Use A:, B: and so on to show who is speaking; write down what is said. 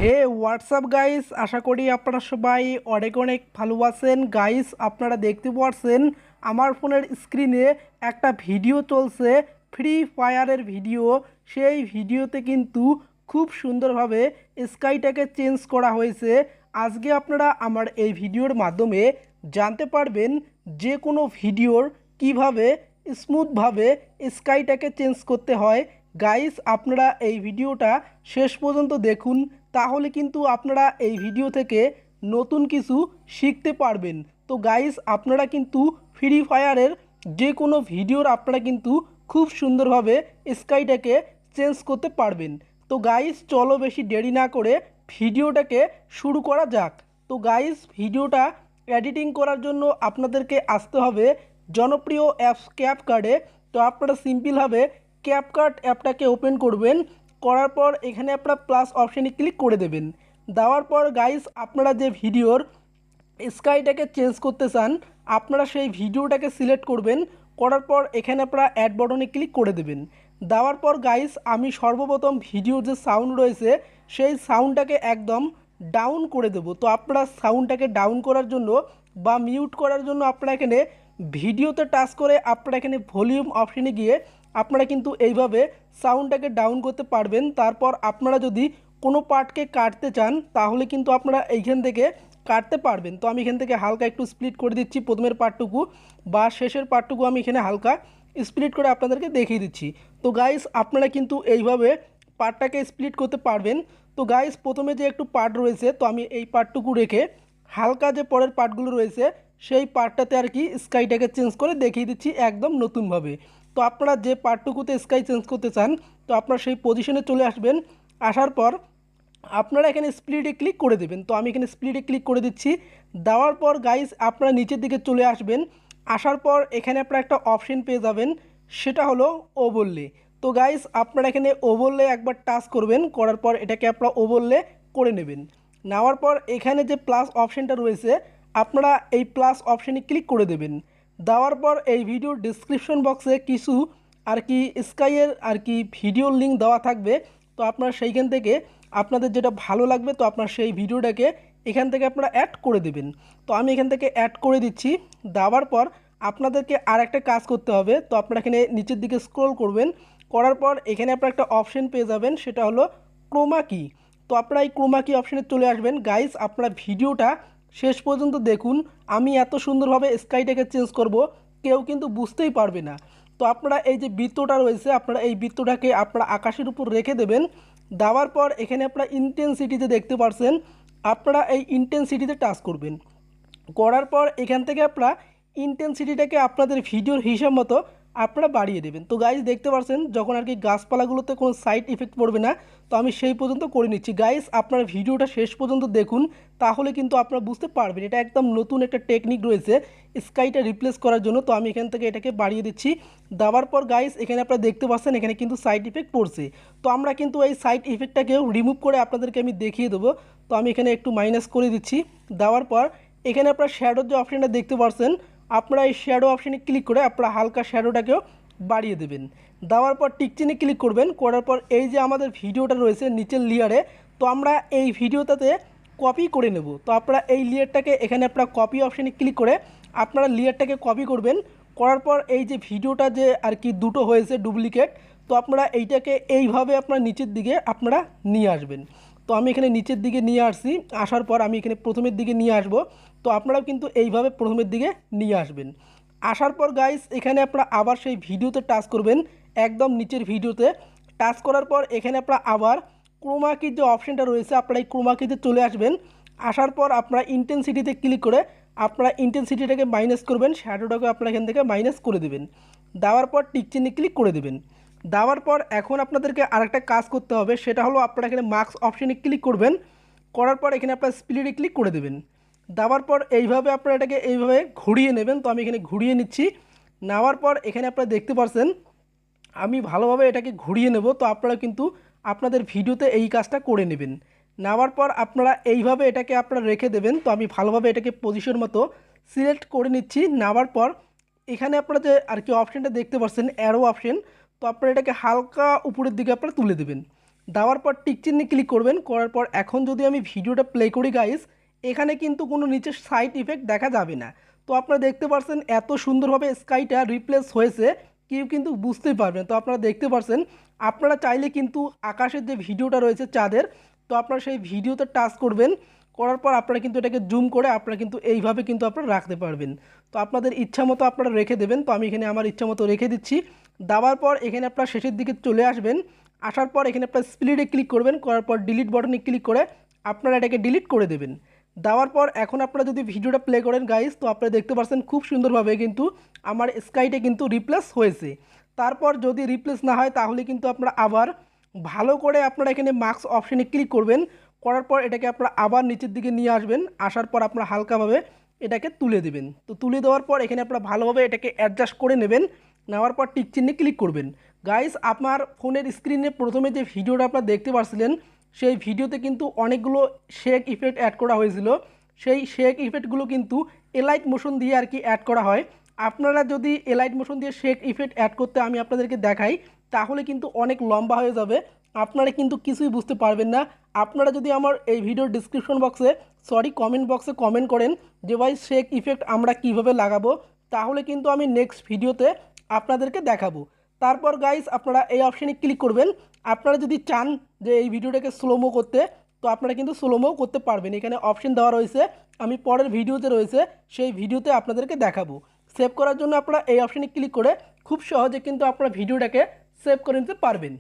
A: হে WhatsApp guys, আশা করি আপনারা সবাই অনেক অনেক ভালো আছেন। গাইস, আপনারা দেখতে পাচ্ছেন আমার ফোনের স্ক্রিনে একটা ভিডিও চলছে, ফ্রি ফায়ারের ভিডিও। সেই ভিডিওতে কিন্তু খুব সুন্দরভাবে স্কাইটাকে চেঞ্জ করা হয়েছে। আজকে আপনারা আমার এই ভিডিওর মাধ্যমে জানতে পারবেন যে কোনো ভিডিওর কিভাবে স্মুথভাবে স্কাইটাকে চেঞ্জ করতে হয়। গাইস, আপনারা এই ভিডিওটা শেষ পর্যন্ত দেখুন, তাহলে কিন্তু আপনারা এই ভিডিও থেকে নতুন কিছু শিখতে পারবেন। তো গাইস, আপনারা কিন্তু ফ্রি ফায়ারের যে কোনো ভিডিওর আপনারা কিন্তু খুব সুন্দরভাবে স্কাইটাকে চেঞ্জ করতে পারবেন। তো গাইস, চলো বেশি দেরি না করে ভিডিওটাকে শুরু করা যাক। তো গাইস, ভিডিওটা এডিটিং করার জন্য আপনাদেরকে আসতে হবে জনপ্রিয় অ্যাপস ক্যাপকার্টে। তো আপনারা সিম্পলভাবে ক্যাপকার্ট অ্যাপটাকে ওপেন করবেন, করার পর এখানে আপনারা প্লাস অপশানে ক্লিক করে দেবেন। দেওয়ার পর গাইস, আপনারা যে ভিডিওর স্কাইটাকে চেঞ্জ করতে চান আপনারা সেই ভিডিওটাকে সিলেক্ট করবেন, করার পর এখানে আপনারা অ্যাড বাটনে ক্লিক করে দেবেন। দেওয়ার পর গাইস, আমি সর্বপ্রথম ভিডিওর যে সাউন্ড রয়েছে সেই সাউন্ডটাকে একদম ডাউন করে দেব। তো আপনারা সাউন্ডটাকে ডাউন করার জন্য বা মিউট করার জন্য আপনারা এখানে ভিডিওতে টাচ করে আপনারা এখানে ভলিউম অপশানে গিয়ে আপনারা কিন্তু এইভাবে সাউন্ডটাকে ডাউন করতে পারবেন। তারপর আপনারা যদি কোনো পার্টকে কাটতে চান তাহলে কিন্তু আপনারা এইখান থেকে কাটতে পারবেন। তো আমি এখান থেকে হালকা একটু স্প্লিট করে দিচ্ছি প্রথমের পার্টটুকু বা শেষের পার্টটুকু আমি এখানে হালকা স্প্লিট করে আপনাদেরকে দেখিয়ে দিচ্ছি। তো গাইস, আপনারা কিন্তু এইভাবে পার্টটাকে স্প্লিট করতে পারবেন। তো গাইস, প্রথমে যে একটু পার্ট রয়েছে তো আমি এই পার্টটুকু রেখে হালকা যে পরের পার্টগুলো রয়েছে সেই পার্টটাতে আর কি স্কাইটাকে চেঞ্জ করে দেখিয়ে দিচ্ছি একদম নতুনভাবে। তো আপনারা যে পার্টটুকুতে স্কাই চেঞ্জ করতে চান তো আপনারা সেই পজিশনে চলে আসবেন। আসার পর আপনারা এখানে স্প্লিটে ক্লিক করে দেবেন। তো আমি এখানে স্প্লিটে ক্লিক করে দিচ্ছি। দেওয়ার পর গাইস, আপনারা নিচের দিকে চলে আসবেন। আসার পর এখানে আপনারা একটা অপশন পেয়ে যাবেন, সেটা হলো ওভারলে। তো গাইস, আপনারা এখানে ওভারলে একবার টাচ করবেন, করার পর এটাকে আপনারা ওভারলে করে নেবেন। নেওয়ার পর এখানে যে প্লাস অপশানটা রয়েছে আপনারা এই প্লাস অপশানে ক্লিক করে দেবেন। দেওয়ার পর এই ভিডিওর ডিসক্রিপশন বক্সে কিছু আর কি স্কাইয়ের আর কি ভিডিওর লিঙ্ক দেওয়া থাকবে। তো আপনারা সেইখান থেকে আপনাদের যেটা ভালো লাগবে তো আপনারা সেই ভিডিওটাকে এখান থেকে আপনারা অ্যাড করে দেবেন। তো আমি এখান থেকে অ্যাড করে দিচ্ছি। দেওয়ার পর আপনাদেরকে আর একটা কাজ করতে হবে। তো আপনারা এখানে নিচের দিকে স্ক্রল করবেন, করার পর এখানে আপনারা একটা অপশন পেয়ে যাবেন, সেটা হলো ক্রোমা কি। তো আপনারা এই ক্রোমা কি অপশানে চলে আসবেন। গাইস, আপনারা ভিডিওটা শেষ পর্যন্ত দেখুন, আমি এত সুন্দরভাবে স্কাইটাকে চেঞ্জ করব কেউ কিন্তু বুঝতেই পারবে না। তো আপনারা এই যে বৃত্তটা রয়েছে আপনারা এই বৃত্তটাকে আপনারা আকাশের উপর রেখে দেবেন। দেওয়ার পর এখানে আপনারা ইন্টেন্সিটিতে দেখতে পাচ্ছেন, আপনারা এই ইন্টেন্সিটিতে টাচ করবেন। করার পর এখান থেকে আপনারা ইন্টেন্সিটিটাকে আপনাদের ভিডিওর হিসাব মতো আপনারা বাড়িয়ে দেবেন। তো গাইজ দেখতে পাচ্ছেন যখন আর কি গাছপালাগুলোতে কোনো সাইড ইফেক্ট পড়বে না, তো আমি সেই পর্যন্ত করে নিচ্ছি। গাইজ, আপনার ভিডিওটা শেষ পর্যন্ত দেখুন, তাহলে কিন্তু আপনারা বুঝতে পারবেন এটা একদম নতুন একটা টেকনিক রয়েছে স্কাইটা রিপ্লেস করার জন্য। তো আমি এখান থেকে এটাকে বাড়িয়ে দিচ্ছি। দেওয়ার পর গাইজ এখানে আপনারা দেখতে পাচ্ছেন এখানে কিন্তু সাইড ইফেক্ট পড়ছে। তো আমরা কিন্তু এই সাইড ইফেক্টটাকেও রিমুভ করে আপনাদেরকে আমি দেখিয়ে দেবো। তো আমি এখানে একটু মাইনাস করে দিচ্ছি। দেওয়ার পর এখানে আপনারা শ্যাডোর যে অপশানটা দেখতে পাচ্ছেন আপনারা এই শ্যাডো অপশানে ক্লিক করে আপনারা হালকা শ্যাডোটাকেও বাড়িয়ে দেবেন। দেওয়ার পর টিকচিনে ক্লিক করবেন, করার পর এই যে আমাদের ভিডিওটা রয়েছে নিচের লেয়ারে, তো আমরা এই ভিডিওটাতে কপি করে নেব। তো আপনারা এই লেয়ারটাকে এখানে আপনারা কপি অপশানে ক্লিক করে আপনারা লেয়ারটাকে কপি করবেন। করার পর এই যে ভিডিওটা যে আর কি দুটো হয়েছে ডুপ্লিকেট, তো আপনারা এইটাকে এইভাবে আপনারা নিচের দিকে আপনারা নিয়ে আসবেন। তো আমি এখানে নিচের দিকে নিয়ে আসছি, আসার পর আমি এখানে প্রথমের দিকে নিয়ে আসব। তো আপনারাও কিন্তু এইভাবে প্রথমের দিকে নিয়ে আসবেন। আসার পর গাইস এখানে আপনারা আবার সেই ভিডিওতে টাচ করবেন, একদম নিচের ভিডিওতে টাচ করার পর এখানে আপনারা আবার ক্রোমা কির যে অপশানটা রয়েছে আপনারা এই ক্রোমা কিতে চলে আসবেন। আসার পর আপনারা ইন্টেন্সিটিতে ক্লিক করে আপনারা ইন্টেন্সিটিটাকে মাইনাস করবেন, শ্যাডোটাকে আপনারা এখান থেকে মাইনাস করে দেবেন। দেওয়ার পর টিক চিহ্নে ক্লিক করে দেবেন। দেওয়ার পর এখন আপনাদেরকে আরেকটা কাজ করতে হবে, সেটা হলো আপনারা এখানে মার্কস অপশানে ক্লিক করবেন, করার পর এখানে আপনারা স্প্লিটে ক্লিক করে দেবেন। দেওয়ার পর এইভাবে আপনারা এটাকে এইভাবে ঘুরিয়ে নেবেন। তো আমি এখানে ঘুরিয়ে নিচ্ছি। নেওয়ার পর এখানে আপনারা দেখতে পাচ্ছেন আমি ভালোভাবে এটাকে ঘুরিয়ে নেব। তো আপনারা কিন্তু আপনাদের ভিডিওতে এই কাজটা করে নেবেন। নেওয়ার পর আপনারা এইভাবে এটাকে আপনারা রেখে দেবেন। তো আমি ভালোভাবে এটাকে পজিশন মতো সিলেক্ট করে নিচ্ছি। নেওয়ার পর এখানে আপনারা যে আর কি অপশানটা দেখতে পাচ্ছেন অ্যারো অপশান, তো আপনারা এটাকে হালকা উপরের দিকে আপনারা তুলে দেবেন। দেওয়ার পর টিক চিহ্নে ক্লিক করবেন, করার পর এখন যদি আমি ভিডিওটা প্লে করি গাইস, এখানে কিন্তু কোনো নিচে সাইড ইফেক্ট দেখা যাবে না। তো আপনারা দেখতে পাচ্ছেন এত সুন্দরভাবে স্কাইটা রিপ্লেস হয়েছে, কেউ কিন্তু বুঝতেই পারবেন। তো আপনারা দেখতে পাচ্ছেন, আপনারা চাইলে কিন্তু আকাশের যে ভিডিওটা রয়েছে চাঁদের, তো আপনারা সেই ভিডিওতে টাচ করবেন, করার পর আপনারা কিন্তু এটাকে জুম করে আপনারা কিন্তু এইভাবে কিন্তু আপনারা রাখতে পারবেন। তো আপনাদের ইচ্ছা মতো আপনারা রেখে দেবেন। তো আমি এখানে আমার ইচ্ছা মতো রেখে দিচ্ছি। দেওয়ার পর এখানে আপনারা শেষের দিকে চলে আসবেন, আসার পর এখানে আপনার স্প্লিটে ক্লিক করবেন, করার পর ডিলিট বাটনে ক্লিক করে আপনারা এটাকে ডিলিট করে দেবেন। দেওয়ার পর এখন আপনারা যদি ভিডিওটা প্লে করেন গাইস, তো আপনারা দেখতে পাচ্ছেন খুব সুন্দরভাবে কিন্তু আমার স্কাইটা কিন্তু রিপ্লেস হয়েছে। তারপর যদি রিপ্লেস না হয় তাহলে কিন্তু আপনারা আবার ভালো করে আপনারা এখানে মার্কস অপশানে ক্লিক করবেন, করার পর এটাকে আপনারা আবার নিচের দিকে নিয়ে আসবেন, আসার পর আপনারা হালকাভাবে এটাকে তুলে দেবেন। তো তুলে দেওয়ার পর এখানে আপনারা ভালোভাবে এটাকে অ্যাডজাস্ট করে নেবেন, নেওয়ার পর টিক চিহ্নে ক্লিক করবেন। গাইস আপনার ফোনের স্ক্রিনে প্রথমে যে ভিডিওটা আপনারা দেখতে পাচ্ছিলেন, সেই ভিডিওতে কিন্তু অনেকগুলো শেক ইফেক্ট অ্যাড করা হয়েছিল। সেই শেক ইফেক্টগুলো কিন্তু এলাইট মোশন দিয়ে আর কি অ্যাড করা হয়। আপনারা যদি এলাইট মোশন দিয়ে শেক ইফেক্ট অ্যাড করতে আমি আপনাদেরকে দেখাই, তাহলে কিন্তু অনেক লম্বা হয়ে যাবে, আপনারা কিন্তু কিছুই বুঝতে পারবেন না। আপনারা যদি আমার এই ভিডিওর ডিসক্রিপশন বক্সে কমেন্ট বক্সে কমেন্ট করেন যে ভাই শেক ইফেক্ট আমরা কিভাবে লাগাবো, তাহলে কিন্তু আমি নেক্সট ভিডিওতে আপনাদেরকে দেখাবো। তারপর গাইস আপনারা এই অপশানে ক্লিক করবেন। আপনারা যদি চান যে এই ভিডিওটাকে স্লোমো করতে, তো আপনারা কিন্তু স্লোমো করতে পারবেন। এখানে অপশন দেওয়া রয়েছে, আমি পরের ভিডিওতে রয়েছে সেই ভিডিওতে আপনাদেরকে দেখাবো। সেভ করার জন্য আপনারা এই অপশানে ক্লিক করে খুব সহজে কিন্তু আপনারা ভিডিওটাকে সেভ করে নিতে পারবেন।